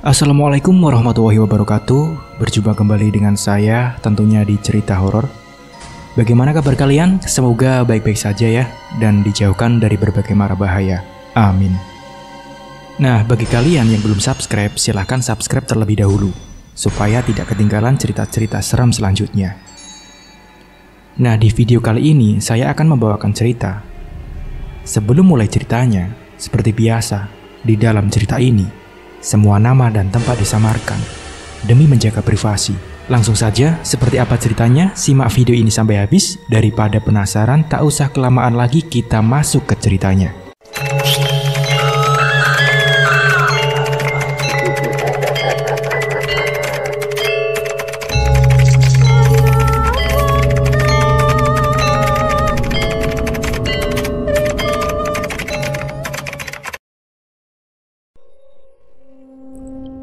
Assalamualaikum warahmatullahi wabarakatuh. Berjumpa kembali dengan saya tentunya di cerita horor. Bagaimana kabar kalian? Semoga baik-baik saja ya, dan dijauhkan dari berbagai mara bahaya. Amin. Nah, bagi kalian yang belum subscribe, silahkan subscribe terlebih dahulu supaya tidak ketinggalan cerita-cerita seram selanjutnya. Nah, di video kali ini saya akan membawakan cerita. Sebelum mulai ceritanya, seperti biasa, di dalam cerita ini semua nama dan tempat disamarkan demi menjaga privasi. Langsung saja, seperti apa ceritanya? Simak video ini sampai habis. Daripada penasaran, tak usah kelamaan lagi, kita masuk ke ceritanya.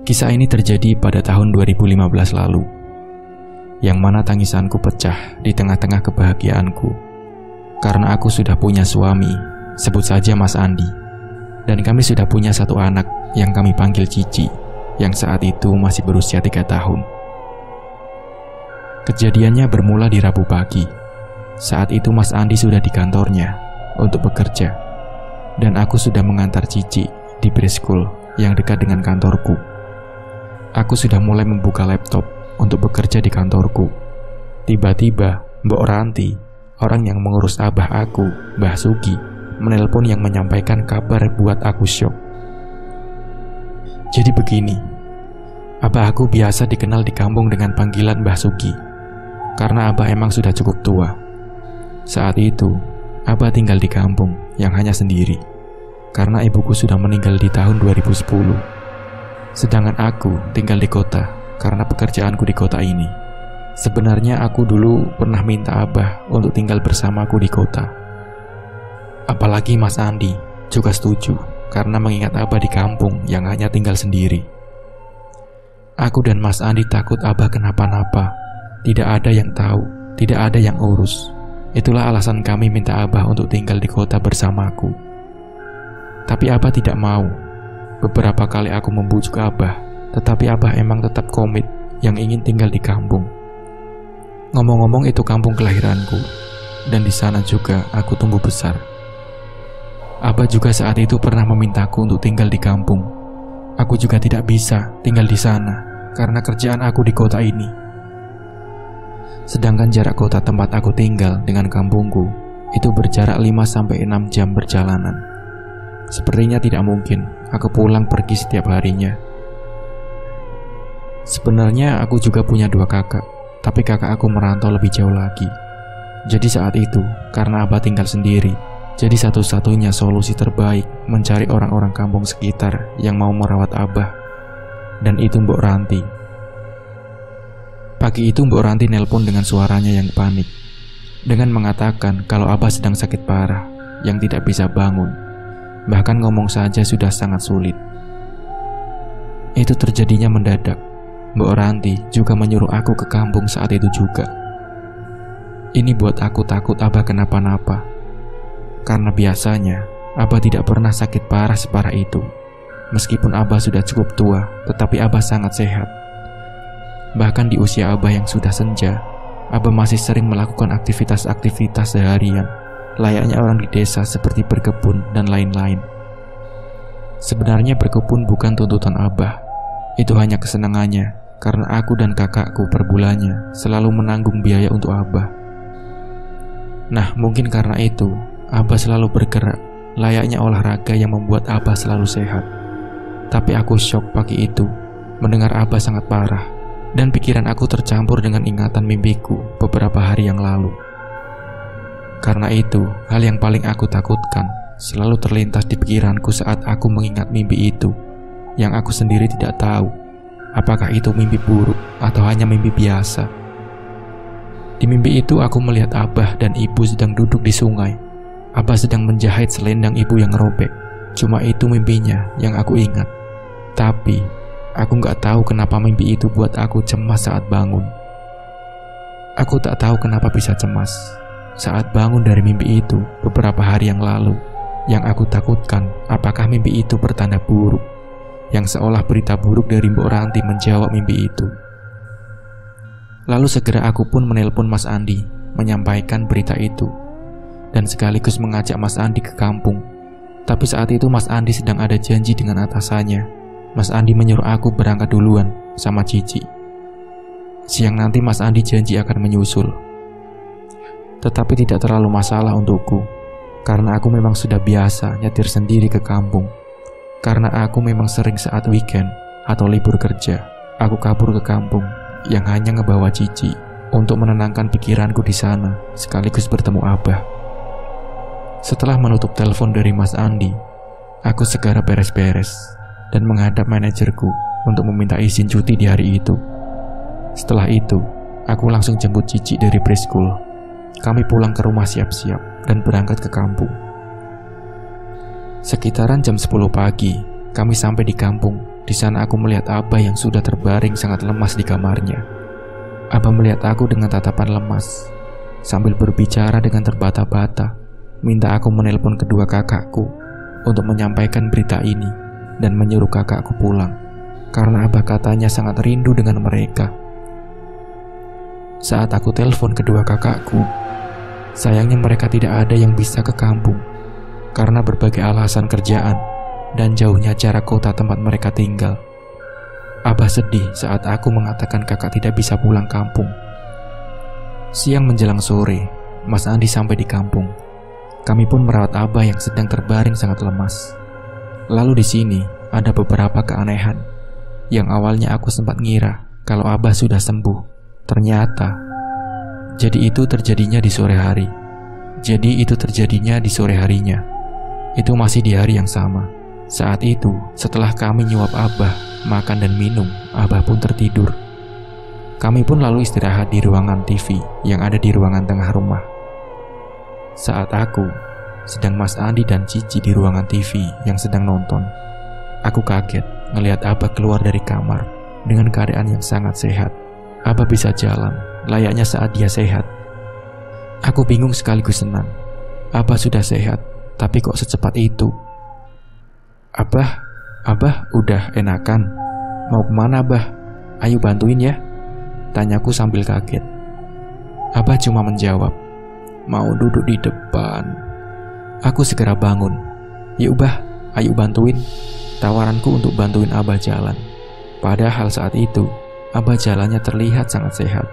Kisah ini terjadi pada tahun 2015 lalu, yang mana tangisanku pecah di tengah-tengah kebahagiaanku, karena aku sudah punya suami, sebut saja Mas Andi, dan kami sudah punya satu anak yang kami panggil Cici, yang saat itu masih berusia 3 tahun. Kejadiannya bermula di Rabu pagi. Saat itu Mas Andi sudah di kantornya untuk bekerja, dan aku sudah mengantar Cici di preschool yang dekat dengan kantorku. Aku sudah mulai membuka laptop untuk bekerja di kantorku. Tiba-tiba, Mbok Ranti, orang yang mengurus abah aku, Mbah Sugi, menelpon yang menyampaikan kabar buat aku syok. Jadi begini, abah aku biasa dikenal di kampung dengan panggilan Mbah Sugi, karena abah emang sudah cukup tua. Saat itu, abah tinggal di kampung yang hanya sendiri, karena ibuku sudah meninggal di tahun 2010. Sedangkan aku tinggal di kota karena pekerjaanku di kota ini. Sebenarnya aku dulu pernah minta abah untuk tinggal bersamaku di kota. Apalagi Mas Andi juga setuju karena mengingat abah di kampung yang hanya tinggal sendiri. Aku dan Mas Andi takut abah kenapa-napa. Tidak ada yang tahu, tidak ada yang urus. Itulah alasan kami minta abah untuk tinggal di kota bersamaku. Tapi abah tidak mau. Beberapa kali aku membujuk abah, tetapi abah emang tetap komit yang ingin tinggal di kampung. Ngomong-ngomong, itu kampung kelahiranku, dan di sana juga aku tumbuh besar. Abah juga saat itu pernah memintaku untuk tinggal di kampung. Aku juga tidak bisa tinggal di sana karena kerjaan aku di kota ini. Sedangkan jarak kota tempat aku tinggal dengan kampungku itu berjarak 5-6 jam perjalanan. Sepertinya tidak mungkin aku pulang pergi setiap harinya. Sebenarnya aku juga punya 2 kakak, tapi kakak aku merantau lebih jauh lagi. Jadi saat itu, karena abah tinggal sendiri, jadi satu-satunya solusi terbaik mencari orang-orang kampung sekitar yang mau merawat abah. Dan itu Mbok Ranti. Pagi itu Mbok Ranti nelpon dengan suaranya yang panik, dengan mengatakan kalau abah sedang sakit parah, yang tidak bisa bangun. Bahkan ngomong saja sudah sangat sulit. Itu terjadinya mendadak. Mbok Ranti juga menyuruh aku ke kampung saat itu juga. Ini buat aku takut abah kenapa-napa. Karena biasanya abah tidak pernah sakit parah separah itu. Meskipun abah sudah cukup tua, tetapi abah sangat sehat. Bahkan di usia abah yang sudah senja, abah masih sering melakukan aktivitas-aktivitas seharian layaknya orang di desa seperti berkebun dan lain-lain. Sebenarnya berkebun bukan tuntutan abah. Itu hanya kesenangannya karena aku dan kakakku per bulannya selalu menanggung biaya untuk abah. Nah, mungkin karena itu abah selalu bergerak layaknya olahraga yang membuat abah selalu sehat. Tapi aku syok pagi itu mendengar abah sangat parah, dan pikiran aku tercampur dengan ingatan mimpiku beberapa hari yang lalu. Karena itu, hal yang paling aku takutkan selalu terlintas di pikiranku saat aku mengingat mimpi itu, yang aku sendiri tidak tahu apakah itu mimpi buruk atau hanya mimpi biasa. Di mimpi itu aku melihat abah dan ibu sedang duduk di sungai. Abah sedang menjahit selendang ibu yang robek. Cuma itu mimpinya yang aku ingat. Tapi, aku gak tahu kenapa mimpi itu buat aku cemas saat bangun. Aku tak tahu kenapa bisa cemas saat bangun dari mimpi itu beberapa hari yang lalu. Yang aku takutkan, apakah mimpi itu bertanda buruk yang seolah berita buruk dari Mbok Ranti menjawab mimpi itu. Lalu segera aku pun menelpon Mas Andi, menyampaikan berita itu, dan sekaligus mengajak Mas Andi ke kampung. Tapi saat itu Mas Andi sedang ada janji dengan atasannya. Mas Andi menyuruh aku berangkat duluan sama Cici. Siang nanti Mas Andi janji akan menyusul. Tetapi tidak terlalu masalah untukku, karena aku memang sudah biasa nyetir sendiri ke kampung. Karena aku memang sering saat weekend atau libur kerja, aku kabur ke kampung yang hanya ngebawa Cici untuk menenangkan pikiranku di sana sekaligus bertemu Abah. Setelah menutup telepon dari Mas Andi, aku segera beres-beres dan menghadap manajerku untuk meminta izin cuti di hari itu. Setelah itu, aku langsung jemput Cici dari preschool. Kami pulang ke rumah siap-siap dan berangkat ke kampung. Sekitaran jam 10 pagi, kami sampai di kampung. Di sana aku melihat Abah yang sudah terbaring sangat lemas di kamarnya. Abah melihat aku dengan tatapan lemas, sambil berbicara dengan terbata-bata, minta aku menelpon kedua kakakku untuk menyampaikan berita ini dan menyuruh kakakku pulang, karena Abah katanya sangat rindu dengan mereka. Saat aku telepon kedua kakakku, sayangnya mereka tidak ada yang bisa ke kampung karena berbagai alasan kerjaan dan jauhnya jarak kota tempat mereka tinggal. Abah sedih saat aku mengatakan kakak tidak bisa pulang kampung. Siang menjelang sore, Mas Andi sampai di kampung. Kami pun merawat Abah yang sedang terbaring sangat lemas. Lalu di sini ada beberapa keanehan yang awalnya aku sempat ngira kalau Abah sudah sembuh. Ternyata itu terjadinya di sore hari. Itu masih di hari yang sama. Saat itu, setelah kami nyuap Abah, makan dan minum, Abah pun tertidur. Kami pun lalu istirahat di ruangan TV yang ada di ruangan tengah rumah. Saat aku, sedang Mas Andi dan Cici di ruangan TV yang sedang nonton, aku kaget ngelihat Abah keluar dari kamar dengan keadaan yang sangat sehat. Abah bisa jalan, layaknya saat dia sehat. Aku bingung sekaligus senang. Abah sudah sehat, tapi kok secepat itu? Abah udah enakan. Mau kemana Abah? Ayo bantuin ya, tanyaku sambil kaget. Abah cuma menjawab, mau duduk di depan. Aku segera bangun. Yuk Bah, ayo bantuin. Tawaranku untuk bantuin Abah jalan. Padahal saat itu Abah jalannya terlihat sangat sehat.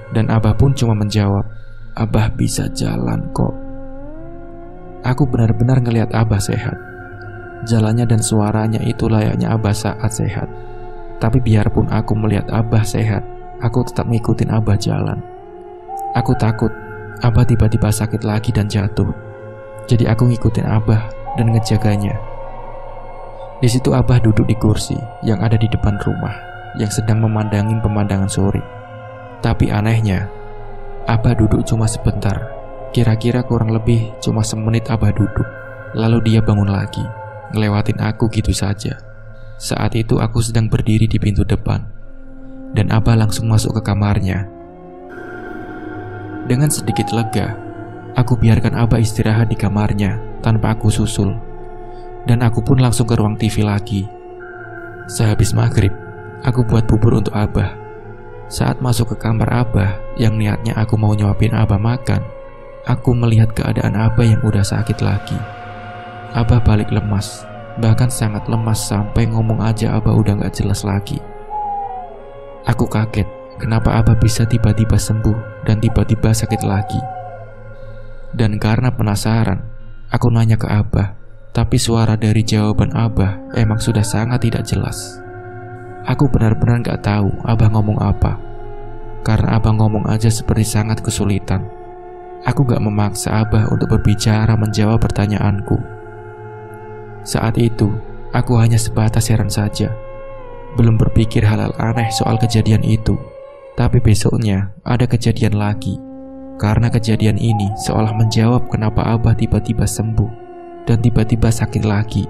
Dan Abah pun cuma menjawab, Abah bisa jalan kok. Aku benar-benar ngelihat Abah sehat. Jalannya dan suaranya itu layaknya Abah saat sehat. Tapi biarpun aku melihat Abah sehat, aku tetap ngikutin Abah jalan. Aku takut Abah tiba-tiba sakit lagi dan jatuh. Jadi aku ngikutin Abah dan ngejaganya. Di situ Abah duduk di kursi yang ada di depan rumah yang sedang memandangin pemandangan sore. Tapi anehnya, Abah duduk cuma sebentar. Kira-kira kurang lebih cuma semenit Abah duduk. Lalu dia bangun lagi, ngelewatin aku gitu saja. Saat itu aku sedang berdiri di pintu depan, dan Abah langsung masuk ke kamarnya. Dengan sedikit lega, aku biarkan Abah istirahat di kamarnya tanpa aku susul. Dan aku pun langsung ke ruang TV lagi. Sehabis maghrib, aku buat bubur untuk Abah. Saat masuk ke kamar Abah yang niatnya aku mau nyuapin Abah makan, aku melihat keadaan Abah yang udah sakit lagi. Abah balik lemas, bahkan sangat lemas sampai ngomong aja Abah udah gak jelas lagi. Aku kaget kenapa Abah bisa tiba-tiba sembuh dan tiba-tiba sakit lagi. Dan karena penasaran, aku nanya ke Abah, tapi suara dari jawaban Abah emang sudah sangat tidak jelas. Aku benar-benar gak tahu Abah ngomong apa, karena Abah ngomong aja seperti sangat kesulitan. Aku gak memaksa Abah untuk berbicara menjawab pertanyaanku. Saat itu, aku hanya sebatas heran saja, belum berpikir hal-hal aneh soal kejadian itu. Tapi besoknya ada kejadian lagi, karena kejadian ini seolah menjawab kenapa Abah tiba-tiba sembuh dan tiba-tiba sakit lagi.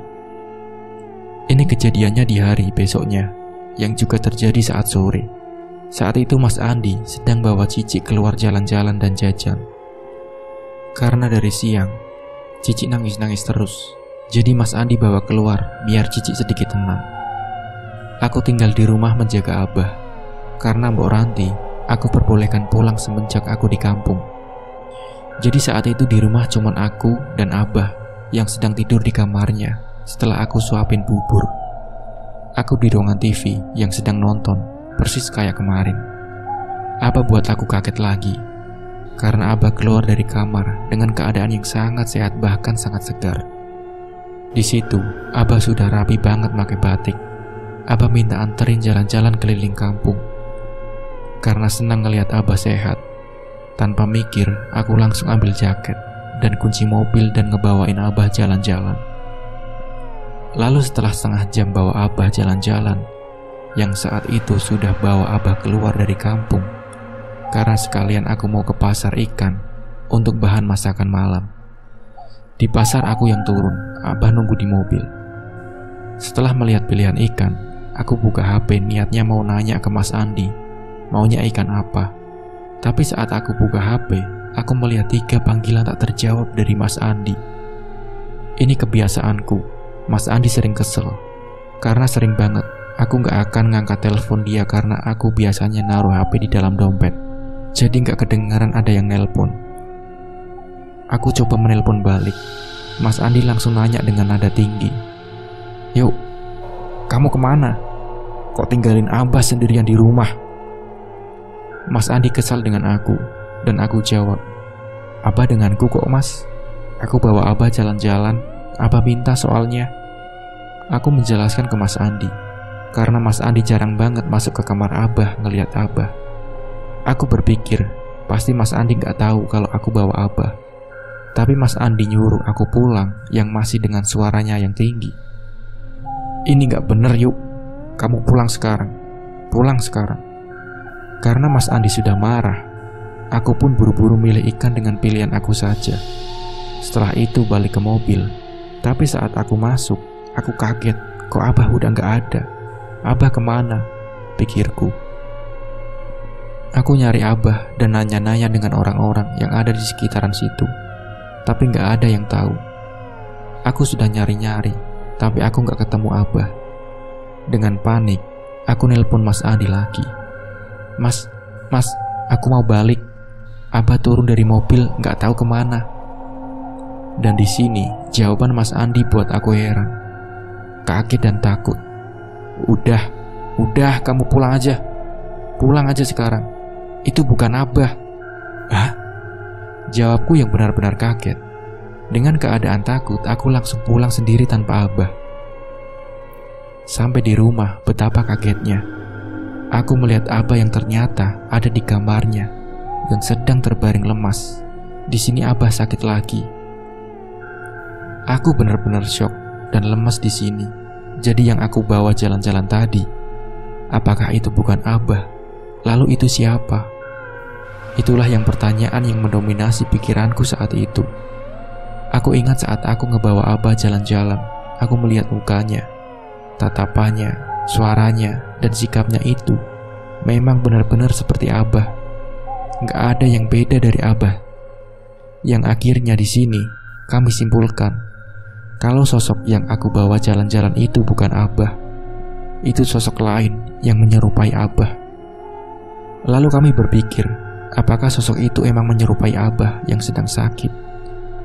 Ini kejadiannya di hari besoknya, yang juga terjadi saat sore. Saat itu Mas Andi sedang bawa Cici keluar jalan-jalan dan jajan. Karena dari siang, Cici nangis-nangis terus. Jadi Mas Andi bawa keluar biar Cici sedikit tenang. Aku tinggal di rumah menjaga Abah. Karena Mbok Ranti, aku perbolehkan pulang semenjak aku di kampung. Jadi saat itu di rumah cuman aku dan Abah yang sedang tidur di kamarnya setelah aku suapin bubur. Aku di ruangan TV yang sedang nonton, persis kayak kemarin. Abah buat aku kaget lagi, karena Abah keluar dari kamar dengan keadaan yang sangat sehat bahkan sangat segar. Di situ, Abah sudah rapi banget pakai batik. Abah minta anterin jalan-jalan keliling kampung. Karena senang ngelihat Abah sehat, tanpa mikir, aku langsung ambil jaket dan kunci mobil dan ngebawain Abah jalan-jalan. Lalu setelah setengah jam bawa Abah jalan-jalan, yang saat itu sudah bawa Abah keluar dari kampung, karena sekalian aku mau ke pasar ikan untuk bahan masakan malam. Di pasar aku yang turun, Abah nunggu di mobil. Setelah melihat pilihan ikan, aku buka HP niatnya mau nanya ke Mas Andi, maunya ikan apa. Tapi saat aku buka HP, aku melihat 3 panggilan tak terjawab dari Mas Andi. Ini kebiasaanku, Mas Andi sering kesel. Karena sering banget, aku gak akan ngangkat telepon dia karena aku biasanya naruh HP di dalam dompet. Jadi gak kedengaran ada yang nelpon. Aku coba menelpon balik. Mas Andi langsung nanya dengan nada tinggi, "Yuk, kamu kemana? Kok tinggalin Abah sendirian di rumah?" Mas Andi kesal dengan aku, dan aku jawab, "Abah denganku kok Mas. Aku bawa Abah jalan-jalan, Abah minta soalnya." Aku menjelaskan ke Mas Andi, karena Mas Andi jarang banget masuk ke kamar Abah ngelihat Abah. Aku berpikir, pasti Mas Andi gak tahu kalau aku bawa Abah. Tapi Mas Andi nyuruh aku pulang yang masih dengan suaranya yang tinggi. "Ini gak bener yuk, kamu pulang sekarang. Pulang sekarang." Karena Mas Andi sudah marah, aku pun buru-buru milih ikan dengan pilihan aku saja. Setelah itu balik ke mobil. Tapi saat aku masuk, aku kaget, kok Abah udah gak ada. Abah kemana? Pikirku. Aku nyari Abah dan nanya-nanya dengan orang-orang yang ada di sekitaran situ. Tapi gak ada yang tahu. Aku sudah nyari-nyari, tapi aku gak ketemu Abah. Dengan panik, aku nelpon Mas Andi lagi. Mas, aku mau balik. Abah turun dari mobil, gak tahu kemana." Dan di sini jawaban Mas Andi buat aku heran, kaget dan takut. Udah, kamu pulang aja. Pulang aja sekarang. Itu bukan Abah." "Hah?" Jawabku yang benar-benar kaget. Dengan keadaan takut, aku langsung pulang sendiri tanpa Abah. Sampai di rumah, betapa kagetnya. Aku melihat Abah yang ternyata ada di kamarnya dan sedang terbaring lemas. Di sini Abah sakit lagi. Aku benar-benar syok dan lemas di sini. Jadi yang aku bawa jalan-jalan tadi, apakah itu bukan Abah? Lalu itu siapa? Itulah yang pertanyaan yang mendominasi pikiranku saat itu. Aku ingat saat aku ngebawa Abah jalan-jalan, aku melihat mukanya, tatapannya, suaranya, dan sikapnya itu memang benar-benar seperti Abah. Gak ada yang beda dari Abah. Yang akhirnya di sini kami simpulkan kalau sosok yang aku bawa jalan-jalan itu bukan Abah. Itu sosok lain yang menyerupai Abah. Lalu kami berpikir, apakah sosok itu emang menyerupai Abah yang sedang sakit?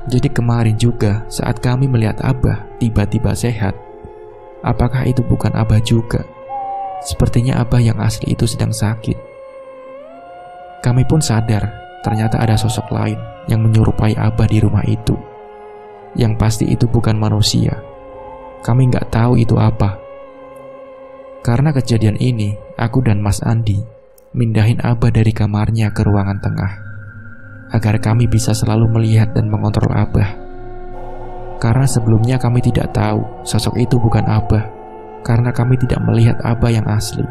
Jadi kemarin juga saat kami melihat Abah tiba-tiba sehat, apakah itu bukan Abah juga? Sepertinya Abah yang asli itu sedang sakit. Kami pun sadar ternyata ada sosok lain yang menyerupai Abah di rumah itu. Yang pasti itu bukan manusia. Kami gak tahu itu apa. Karena kejadian ini, aku dan Mas Andi mindahin Abah dari kamarnya ke ruangan tengah, agar kami bisa selalu melihat dan mengontrol Abah. Karena sebelumnya kami tidak tahu sosok itu bukan Abah, karena kami tidak melihat Abah yang asli.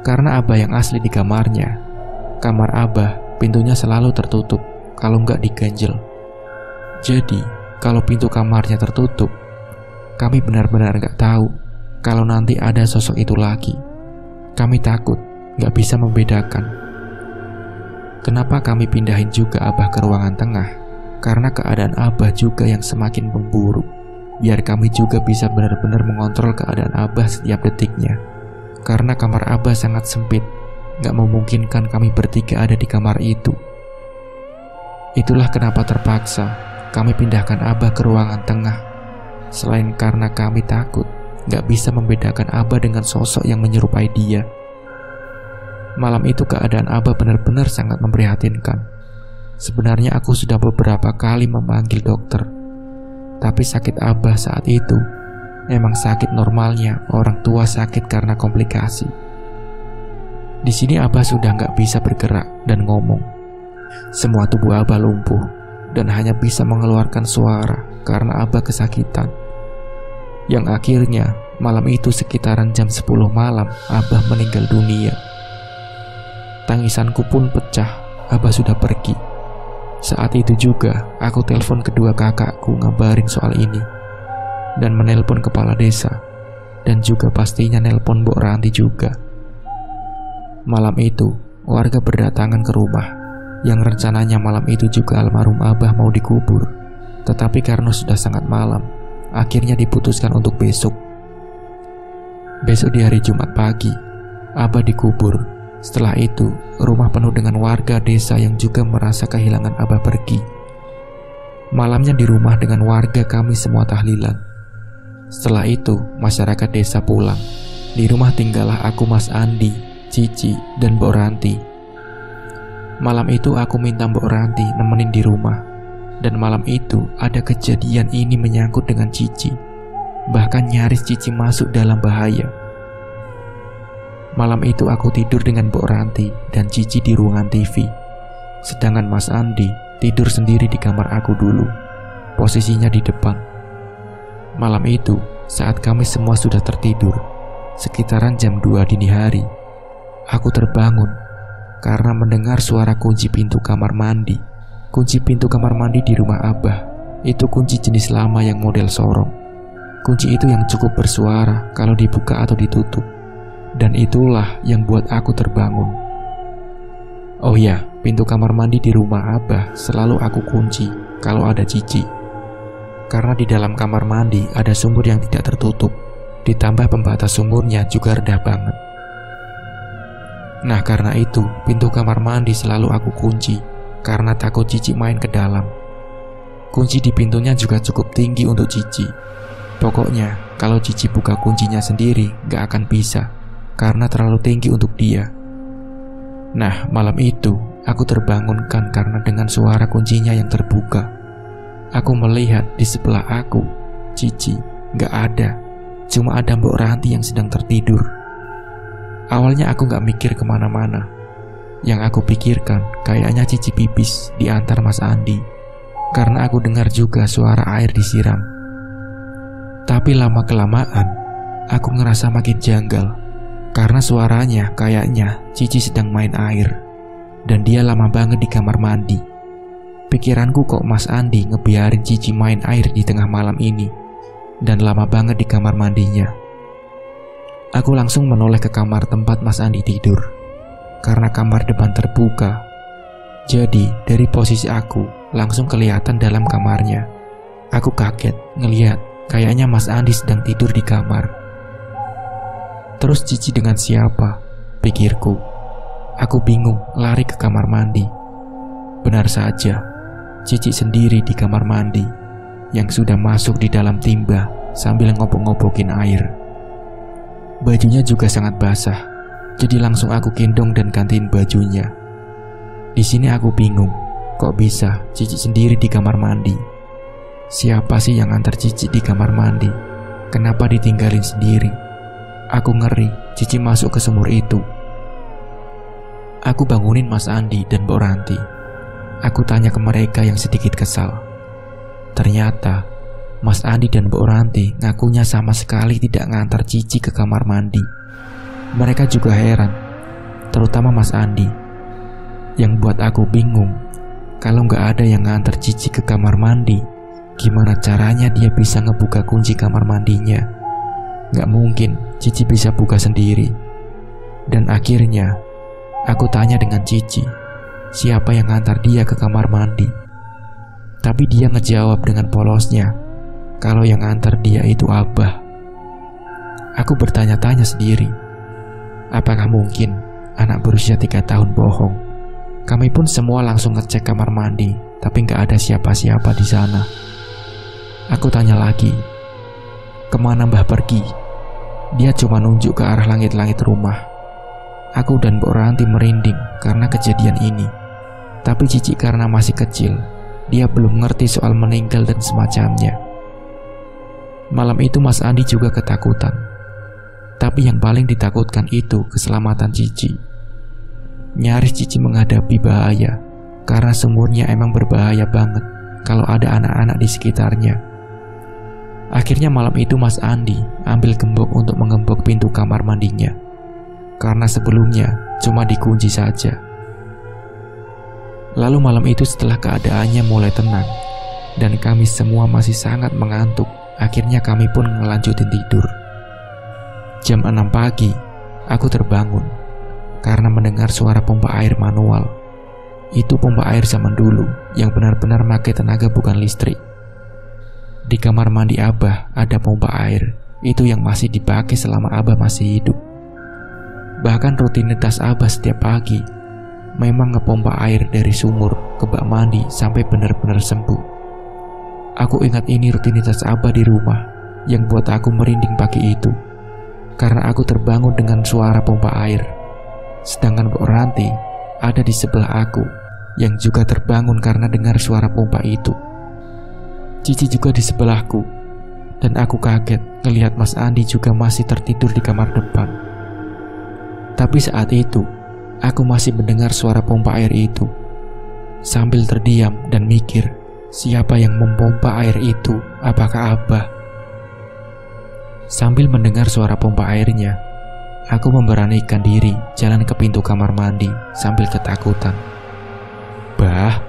Karena Abah yang asli di kamarnya, kamar Abah pintunya selalu tertutup, kalau nggak diganjel. Jadi, kalau pintu kamarnya tertutup, kami benar-benar nggak tahu kalau nanti ada sosok itu lagi. Kami takut, nggak bisa membedakan. Kenapa kami pindahin juga Abah ke ruangan tengah? Karena keadaan Abah juga yang semakin memburuk. biar kami juga bisa benar-benar mengontrol keadaan Abah setiap detiknya. Karena kamar Abah sangat sempit, gak memungkinkan kami bertiga ada di kamar itu. Itulah kenapa terpaksa kami pindahkan Abah ke ruangan tengah. Selain karena kami takut gak bisa membedakan Abah dengan sosok yang menyerupai dia. Malam itu keadaan Abah benar-benar sangat memprihatinkan. Sebenarnya aku sudah beberapa kali memanggil dokter, tapi sakit Abah saat itu memang sakit normalnya orang tua sakit karena komplikasi. Di sini Abah sudah nggak bisa bergerak dan ngomong. Semua tubuh Abah lumpuh dan hanya bisa mengeluarkan suara karena Abah kesakitan. Yang akhirnya malam itu sekitaran jam 10 malam Abah meninggal dunia. Tangisanku pun pecah, Abah sudah pergi. Saat itu juga aku telepon kedua kakakku ngabarin soal ini, dan menelpon kepala desa, dan juga pastinya nelpon Mbok Ranti juga. Malam itu warga berdatangan ke rumah yang rencananya malam itu juga almarhum Abah mau dikubur, tetapi karena sudah sangat malam, akhirnya diputuskan untuk besok. Besok di hari Jumat pagi Abah dikubur. Setelah itu, rumah penuh dengan warga desa yang juga merasa kehilangan Abah pergi. Malamnya di rumah dengan warga kami semua tahlilan. Setelah itu, masyarakat desa pulang. Di rumah tinggallah aku, Mas Andi, Cici, dan Mbok Ranti. Malam itu aku minta Mbok Ranti nemenin di rumah. Dan malam itu ada kejadian ini menyangkut dengan Cici. Bahkan nyaris Cici masuk dalam bahaya. Malam itu aku tidur dengan Mbok Ranti dan Cici di ruangan TV. Sedangkan Mas Andi tidur sendiri di kamar aku dulu. Posisinya di depan. Malam itu saat kami semua sudah tertidur, sekitaran jam 2 dini hari, aku terbangun karena mendengar suara kunci pintu kamar mandi. Kunci pintu kamar mandi di rumah Abah itu kunci jenis lama yang model sorong. Kunci itu yang cukup bersuara kalau dibuka atau ditutup. Dan itulah yang buat aku terbangun. Oh ya, pintu kamar mandi di rumah Abah selalu aku kunci kalau ada Cici. Karena di dalam kamar mandi ada sumur yang tidak tertutup, ditambah pembatas sumurnya juga rendah banget. Nah karena itu, pintu kamar mandi selalu aku kunci karena takut Cici main ke dalam. Kunci di pintunya juga cukup tinggi untuk Cici. Pokoknya kalau Cici buka kuncinya sendiri gak akan bisa, karena terlalu tinggi untuk dia. Nah, malam itu aku terbangunkan karena dengan suara kuncinya yang terbuka. Aku melihat di sebelah aku, Cici gak ada. Cuma ada Mbok Ranti yang sedang tertidur. Awalnya aku gak mikir kemana-mana. Yang aku pikirkan kayaknya Cici pipis di antar Mas Andi, karena aku dengar juga suara air disiram. Tapi lama-kelamaan aku ngerasa makin janggal, karena suaranya kayaknya Cici sedang main air. Dan dia lama banget di kamar mandi. Pikiranku kok Mas Andi ngebiarin Cici main air di tengah malam ini, dan lama banget di kamar mandinya. Aku langsung menoleh ke kamar tempat Mas Andi tidur, karena kamar depan terbuka. Jadi dari posisi aku langsung kelihatan dalam kamarnya. Aku kaget ngeliat kayaknya Mas Andi sedang tidur di kamar. Terus Cici dengan siapa? Pikirku. Aku bingung lari ke kamar mandi. Benar saja, Cici sendiri di kamar mandi yang sudah masuk di dalam timba sambil ngobok-ngobokin air. Bajunya juga sangat basah, jadi langsung aku gendong dan gantiin bajunya. Di sini aku bingung, kok bisa Cici sendiri di kamar mandi? Siapa sih yang antar Cici di kamar mandi? Kenapa ditinggalin sendiri? Aku ngeri Cici masuk ke sumur itu. Aku bangunin Mas Andi dan Mbok Ranti. Aku tanya ke mereka yang sedikit kesal. Ternyata Mas Andi dan Mbok Ranti ngakunya sama sekali tidak ngantar Cici ke kamar mandi. Mereka juga heran, terutama Mas Andi. Yang buat aku bingung, kalau nggak ada yang ngantar Cici ke kamar mandi, gimana caranya dia bisa ngebuka kunci kamar mandinya? Gak mungkin Cici bisa buka sendiri. Dan akhirnya aku tanya dengan Cici, siapa yang ngantar dia ke kamar mandi? Tapi dia ngejawab dengan polosnya kalau yang antar dia itu Abah. Aku bertanya-tanya sendiri, apakah mungkin anak berusia 3 tahun bohong? Kami pun semua langsung ngecek kamar mandi, tapi gak ada siapa-siapa di sana. Aku tanya lagi, kemana Mbah pergi? Dia cuma nunjuk ke arah langit-langit rumah. Aku dan Mbok Ranti merinding karena kejadian ini. Tapi Cici karena masih kecil, dia belum ngerti soal meninggal dan semacamnya. Malam itu Mas Andi juga ketakutan. Tapi yang paling ditakutkan itu keselamatan Cici. Nyaris Cici menghadapi bahaya, karena sumurnya emang berbahaya banget kalau ada anak-anak di sekitarnya. Akhirnya malam itu Mas Andi ambil gembok untuk mengembok pintu kamar mandinya, karena sebelumnya cuma dikunci saja. Lalu malam itu setelah keadaannya mulai tenang dan kami semua masih sangat mengantuk, akhirnya kami pun ngelanjutin tidur. Jam 6 pagi, aku terbangun karena mendengar suara pompa air manual. Itu pompa air zaman dulu yang benar-benar pakai tenaga bukan listrik. Di kamar mandi Abah ada pompa air, itu yang masih dipakai selama Abah masih hidup. Bahkan rutinitas Abah setiap pagi memang ngepompa air dari sumur ke bak mandi sampai benar-benar sembuh. Aku ingat ini rutinitas Abah di rumah yang buat aku merinding pagi itu, karena aku terbangun dengan suara pompa air. Sedangkan Mbok Ranti ada di sebelah aku yang juga terbangun karena dengar suara pompa itu. Cici juga di sebelahku, dan aku kaget ngelihat Mas Andi juga masih tertidur di kamar depan. Tapi saat itu, aku masih mendengar suara pompa air itu. Sambil terdiam dan mikir, siapa yang mempompa air itu? Apakah Abah? Sambil mendengar suara pompa airnya, aku memberanikan diri jalan ke pintu kamar mandi sambil ketakutan. Bah,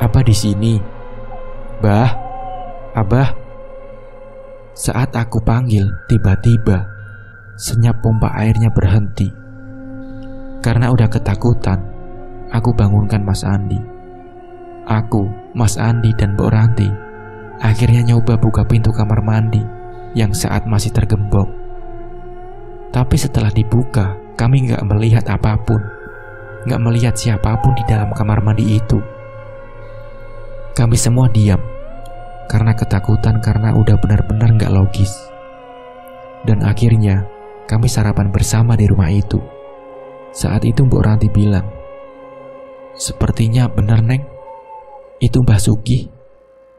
apa di sini? Bah, Abah. Saat aku panggil, tiba-tiba senyap pompa airnya berhenti. Karena udah ketakutan, aku bangunkan Mas Andi. Aku, Mas Andi, dan Mbok Ranti akhirnya nyoba buka pintu kamar mandi yang saat masih tergembok. Tapi setelah dibuka, kami gak melihat apapun, gak melihat siapapun di dalam kamar mandi itu. Kami semua diam karena ketakutan, karena udah benar-benar gak logis. Dan akhirnya kami sarapan bersama di rumah itu. Saat itu Mbok Ranti bilang, sepertinya benar Neng, itu Mbah Sugih.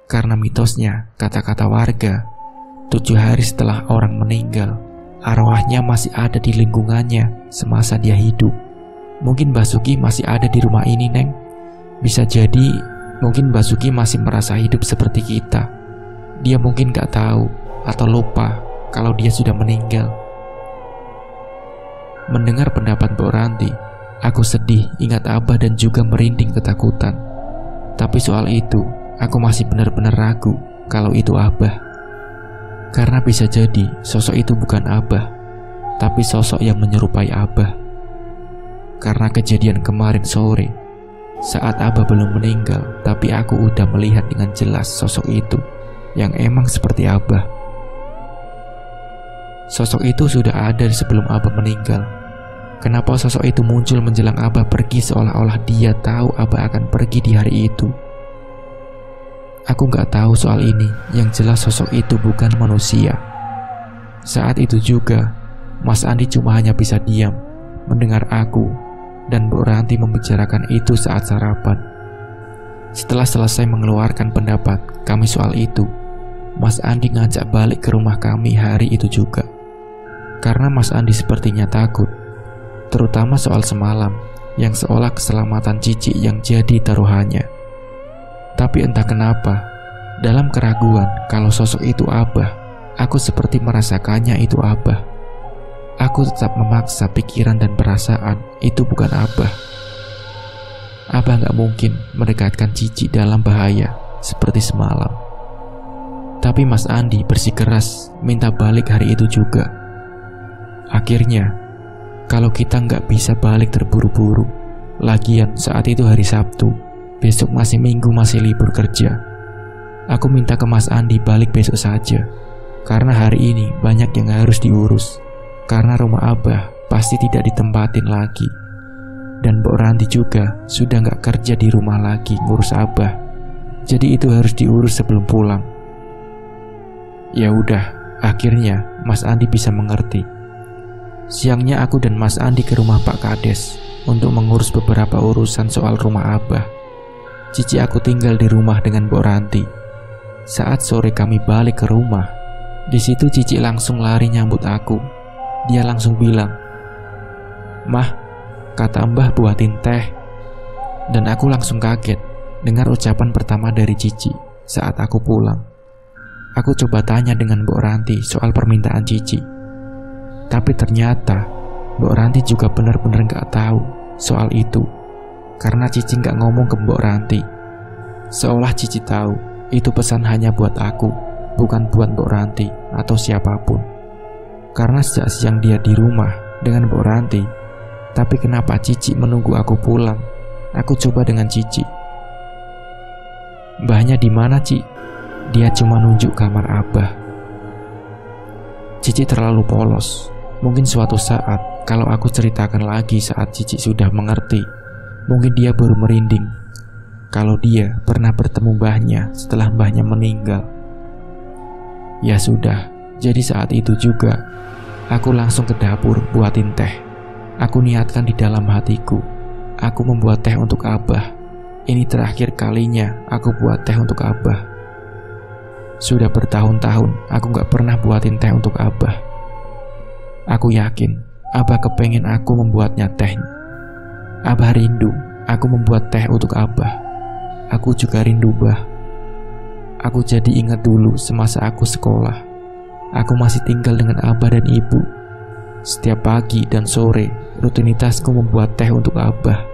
Karena mitosnya, kata-kata warga, 7 hari setelah orang meninggal, arwahnya masih ada di lingkungannya semasa dia hidup. Mungkin Mbah Sugih masih ada di rumah ini Neng. Bisa jadi mungkin Mbah Sugih masih merasa hidup seperti kita. Dia mungkin gak tahu atau lupa kalau dia sudah meninggal. Mendengar pendapat Mbok Ranti, aku sedih, ingat Abah, dan juga merinding ketakutan. Tapi soal itu, aku masih benar-benar ragu kalau itu Abah. Karena bisa jadi sosok itu bukan Abah, tapi sosok yang menyerupai Abah. Karena kejadian kemarin sore, saat Abah belum meninggal, tapi aku udah melihat dengan jelas sosok itu yang emang seperti Abah. Sosok itu sudah ada sebelum Abah meninggal. Kenapa sosok itu muncul menjelang Abah pergi seolah-olah dia tahu Abah akan pergi di hari itu? Aku gak tahu soal ini, yang jelas sosok itu bukan manusia. Saat itu juga, Mas Andi cuma hanya bisa diam mendengar aku dan Mbok Ranti membicarakan itu saat sarapan. Setelah selesai mengeluarkan pendapat kami soal itu, Mas Andi ngajak balik ke rumah kami hari itu juga. Karena Mas Andi sepertinya takut, terutama soal semalam yang seolah keselamatan Cici yang jadi taruhannya. Tapi entah kenapa, dalam keraguan kalau sosok itu Abah, aku seperti merasakannya itu Abah. Aku tetap memaksa pikiran dan perasaan itu bukan Abah. Abah gak mungkin mendekatkan Cici dalam bahaya seperti semalam. Tapi Mas Andi bersikeras minta balik hari itu juga. Akhirnya, kalau kita gak bisa balik terburu-buru, lagian saat itu hari Sabtu, besok masih Minggu, masih libur kerja. Aku minta ke Mas Andi balik besok saja, karena hari ini banyak yang harus diurus. Karena rumah Abah pasti tidak ditempatin lagi. Dan Mbok Ranti juga sudah gak kerja di rumah lagi ngurus Abah. Jadi itu harus diurus sebelum pulang. Ya udah, akhirnya Mas Andi bisa mengerti. Siangnya aku dan Mas Andi ke rumah Pak Kades untuk mengurus beberapa urusan soal rumah Abah. Cici aku tinggal di rumah dengan Mbok Ranti. Saat sore kami balik ke rumah, di situ Cici langsung lari nyambut aku. Dia langsung bilang, "Mah, kata Mbah buatin teh." Dan aku langsung kaget dengar ucapan pertama dari Cici saat aku pulang. Aku coba tanya dengan Mbok Ranti soal permintaan Cici, tapi ternyata Mbok Ranti juga benar-benar gak tahu soal itu. Karena Cici gak ngomong ke Mbok Ranti, seolah Cici tahu itu pesan hanya buat aku, bukan buat Mbok Ranti atau siapapun. Karena sejak siang dia di rumah dengan Mbok Ranti, tapi kenapa Cici menunggu aku pulang? Aku coba dengan Cici. "Mbahnya di mana, Ci?" Dia cuma nunjuk kamar Abah. Cici terlalu polos. Mungkin suatu saat kalau aku ceritakan lagi saat Cici sudah mengerti, mungkin dia baru merinding kalau dia pernah bertemu mbahnya setelah mbahnya meninggal. Ya sudah, jadi saat itu juga aku langsung ke dapur buatin teh. Aku niatkan di dalam hatiku, aku membuat teh untuk Abah. Ini terakhir kalinya aku buat teh untuk Abah. Sudah bertahun-tahun aku gak pernah buatin teh untuk Abah. Aku yakin Abah kepengen aku membuatnya teh. Abah rindu aku membuat teh untuk Abah. Aku juga rindu Bah. Aku jadi ingat dulu semasa aku sekolah. Aku masih tinggal dengan Abah dan Ibu. Setiap pagi dan sore rutinitasku membuat teh untuk Abah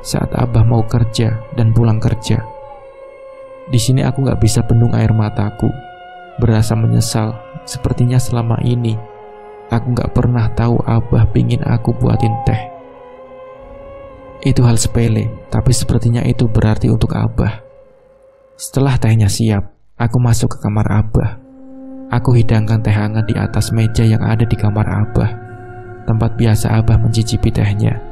saat Abah mau kerja dan pulang kerja. Di sini aku gak bisa bendung air mataku, berasa menyesal. Sepertinya selama ini aku gak pernah tahu Abah pingin aku buatin teh. Itu hal sepele, tapi sepertinya itu berarti untuk Abah. Setelah tehnya siap, aku masuk ke kamar Abah. Aku hidangkan teh hangat di atas meja yang ada di kamar Abah, tempat biasa Abah mencicipi tehnya.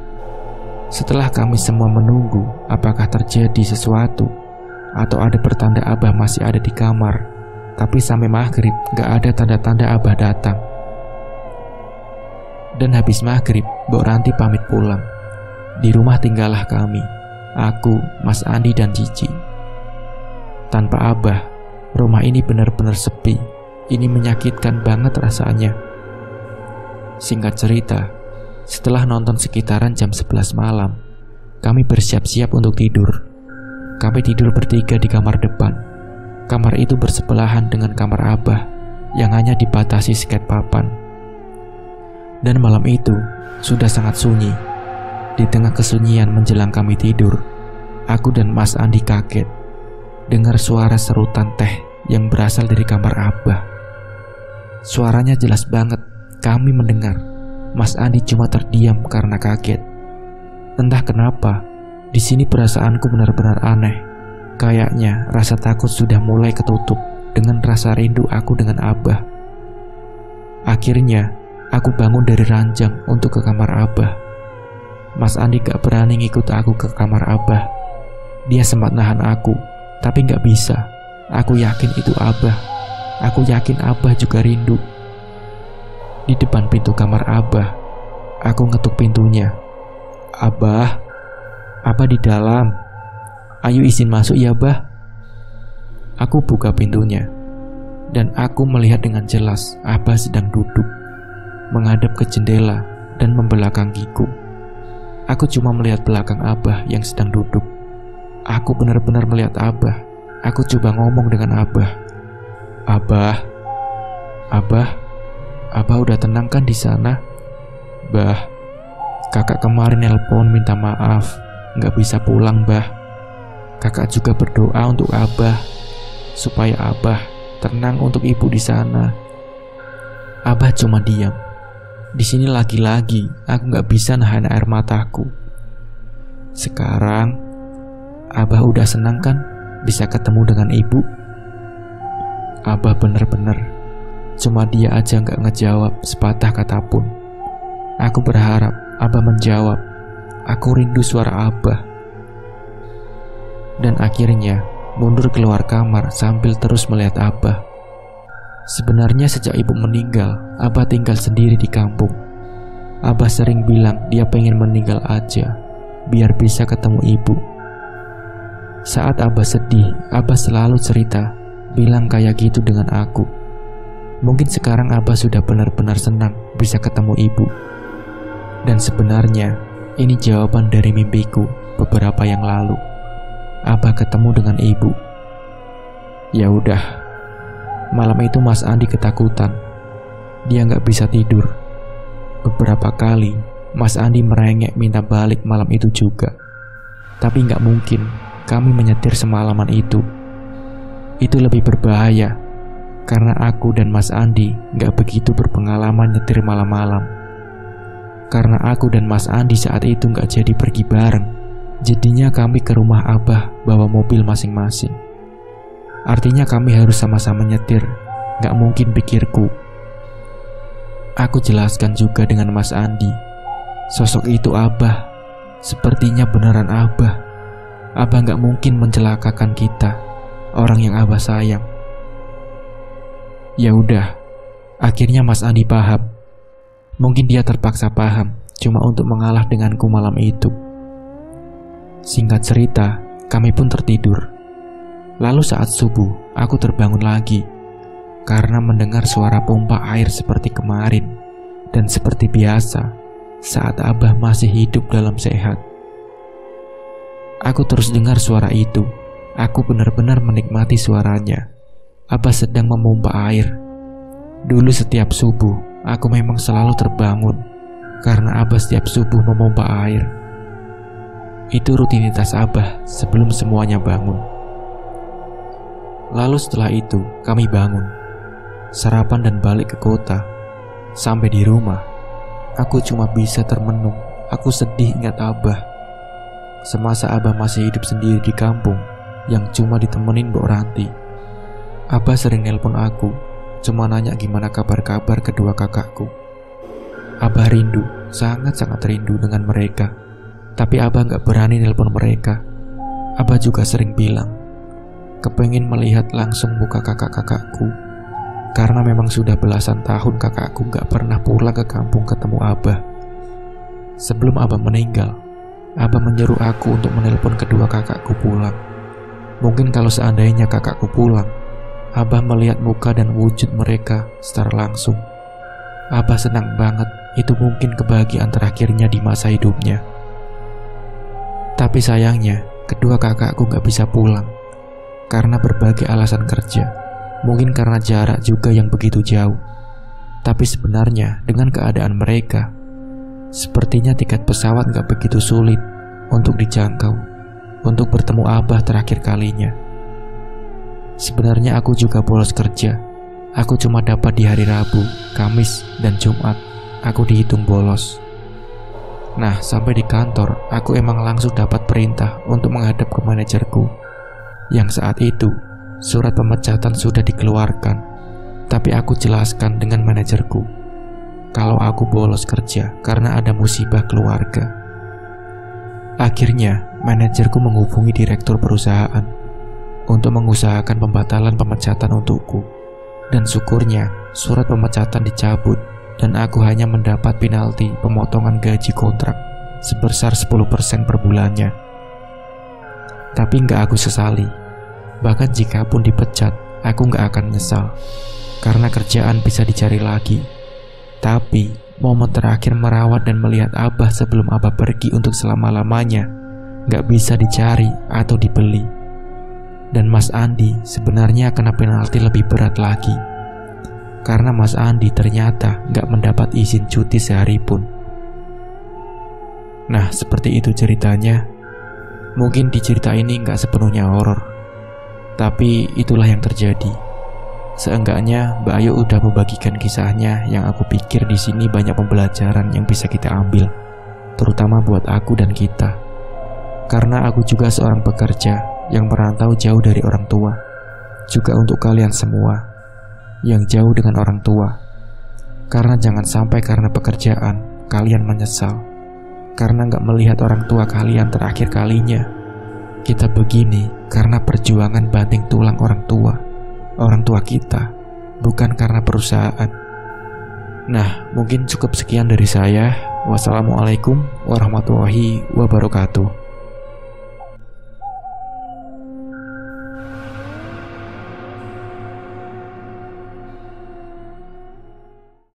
Setelah kami semua menunggu apakah terjadi sesuatu atau ada pertanda Abah masih ada di kamar, tapi sampai maghrib gak ada tanda-tanda Abah datang. Dan habis maghrib, Mbok Ranti pamit pulang. Di rumah tinggallah kami, aku, Mas Andi dan Cici. Tanpa Abah, rumah ini benar-benar sepi. Ini menyakitkan banget rasanya. Singkat cerita, setelah nonton sekitaran jam 11 malam, kami bersiap-siap untuk tidur. Kami tidur bertiga di kamar depan. Kamar itu bersebelahan dengan kamar Abah yang hanya dibatasi sket papan. Dan malam itu sudah sangat sunyi. Di tengah kesunyian menjelang kami tidur, aku dan Mas Andi kaget dengar suara serutan teh yang berasal dari kamar Abah. Suaranya jelas banget, kami mendengar. Mas Andi cuma terdiam karena kaget. Entah kenapa, di sini perasaanku benar-benar aneh. Kayaknya rasa takut sudah mulai ketutup dengan rasa rindu aku dengan Abah. Akhirnya, aku bangun dari ranjang untuk ke kamar Abah. Mas Andi gak berani ngikut aku ke kamar Abah. Dia sempat nahan aku, tapi gak bisa. Aku yakin itu Abah. Aku yakin Abah juga rindu. Di depan pintu kamar Abah, aku ngetuk pintunya. "Abah, Abah di dalam. Ayo izin masuk ya, Bah." Aku buka pintunya, dan aku melihat dengan jelas Abah sedang duduk, menghadap ke jendela dan membelakangiku. Aku cuma melihat belakang Abah yang sedang duduk. Aku benar-benar melihat Abah. Aku coba ngomong dengan Abah. Abah, Abah udah tenang kan di sana? Bah, kakak kemarin nelpon minta maaf, gak bisa pulang, Bah. Kakak juga berdoa untuk Abah, supaya Abah tenang untuk ibu di sana. Abah cuma diam. Di sini lagi-lagi aku gak bisa nahan air mataku. Sekarang Abah udah senang kan bisa ketemu dengan ibu? Abah bener-bener. Cuma dia aja gak ngejawab sepatah kata pun. Aku berharap Abah menjawab. Aku rindu suara Abah. Dan akhirnya mundur keluar kamar sambil terus melihat Abah. Sebenarnya sejak ibu meninggal, Abah tinggal sendiri di kampung. Abah sering bilang dia pengen meninggal aja, biar bisa ketemu ibu. Saat Abah sedih, Abah selalu cerita, bilang kayak gitu dengan aku. Mungkin sekarang Abah sudah benar-benar senang bisa ketemu ibu. Dan sebenarnya, ini jawaban dari mimpiku beberapa yang lalu. Abah ketemu dengan ibu. Ya udah, malam itu Mas Andi ketakutan. Dia gak bisa tidur. Beberapa kali Mas Andi merengek minta balik malam itu juga. Tapi gak mungkin kami menyetir semalaman itu. Itu lebih berbahaya karena aku dan Mas Andi gak begitu berpengalaman nyetir malam-malam. Karena aku dan Mas Andi saat itu gak jadi pergi bareng, jadinya kami ke rumah Abah bawa mobil masing-masing. Artinya kami harus sama-sama nyetir. Gak mungkin pikirku. Aku jelaskan juga dengan Mas Andi. Sosok itu Abah. Sepertinya beneran Abah. Abah gak mungkin mencelakakan kita, orang yang Abah sayang. Ya udah, akhirnya Mas Andi paham. Mungkin dia terpaksa paham cuma untuk mengalah denganku malam itu. Singkat cerita, kami pun tertidur. Lalu saat subuh, aku terbangun lagi karena mendengar suara pompa air seperti kemarin dan seperti biasa saat Abah masih hidup dalam sehat. Aku terus dengar suara itu. Aku benar-benar menikmati suaranya. Abah sedang memompa air. Dulu setiap subuh, aku memang selalu terbangun karena Abah setiap subuh memompa air. Itu rutinitas Abah sebelum semuanya bangun. Lalu setelah itu, kami bangun, sarapan dan balik ke kota. Sampai di rumah, aku cuma bisa termenung. Aku sedih ingat Abah. Semasa Abah masih hidup sendiri di kampung, yang cuma ditemenin Mbok Ranti. Abah sering nelpon aku, cuma nanya gimana kabar-kabar kedua kakakku. Abah rindu, sangat-sangat rindu dengan mereka. Tapi Abah gak berani nelpon mereka. Abah juga sering bilang, kepengen melihat langsung muka kakak-kakakku. Karena memang sudah belasan tahun kakakku gak pernah pulang ke kampung ketemu Abah. Sebelum Abah meninggal, Abah menyuruh aku untuk menelpon kedua kakakku pulang. Mungkin kalau seandainya kakakku pulang, Abah melihat muka dan wujud mereka secara langsung. Abah senang banget, itu mungkin kebahagiaan terakhirnya di masa hidupnya. Tapi sayangnya, kedua kakakku gak bisa pulang karena berbagai alasan kerja. Mungkin karena jarak juga yang begitu jauh. Tapi sebenarnya dengan keadaan mereka, sepertinya tiket pesawat gak begitu sulit untuk dijangkau, untuk bertemu Abah terakhir kalinya. Sebenarnya aku juga bolos kerja. Aku cuma dapat di hari Rabu, Kamis, dan Jumat. Aku dihitung bolos. Nah, sampai di kantor, aku emang langsung dapat perintah untuk menghadap ke manajerku. Yang saat itu, surat pemecatan sudah dikeluarkan. Tapi aku jelaskan dengan manajerku kalau aku bolos kerja karena ada musibah keluarga. Akhirnya, manajerku menghubungi direktur perusahaan untuk mengusahakan pembatalan pemecatan untukku. Dan syukurnya, surat pemecatan dicabut dan aku hanya mendapat penalti pemotongan gaji kontrak sebesar 10% per bulannya. Tapi nggak aku sesali. Bahkan jika pun dipecat, aku nggak akan nyesal karena kerjaan bisa dicari lagi. Tapi momen terakhir merawat dan melihat Abah sebelum Abah pergi untuk selama-lamanya nggak bisa dicari atau dibeli. Dan Mas Andi sebenarnya kena penalti lebih berat lagi karena Mas Andi ternyata nggak mendapat izin cuti sehari pun. Nah, seperti itu ceritanya. Mungkin di cerita ini nggak sepenuhnya horor, tapi itulah yang terjadi. Seenggaknya Mbak Ayu udah membagikan kisahnya yang aku pikir di sini banyak pembelajaran yang bisa kita ambil, terutama buat aku dan kita. Karena aku juga seorang pekerja yang merantau jauh dari orang tua. Juga untuk kalian semua yang jauh dengan orang tua. Karena jangan sampai karena pekerjaan kalian menyesal, karena gak melihat orang tua kalian terakhir kalinya. Kita begini karena perjuangan banting tulang orang tua kita, bukan karena perusahaan. Nah, mungkin cukup sekian dari saya. Wassalamualaikum warahmatullahi wabarakatuh.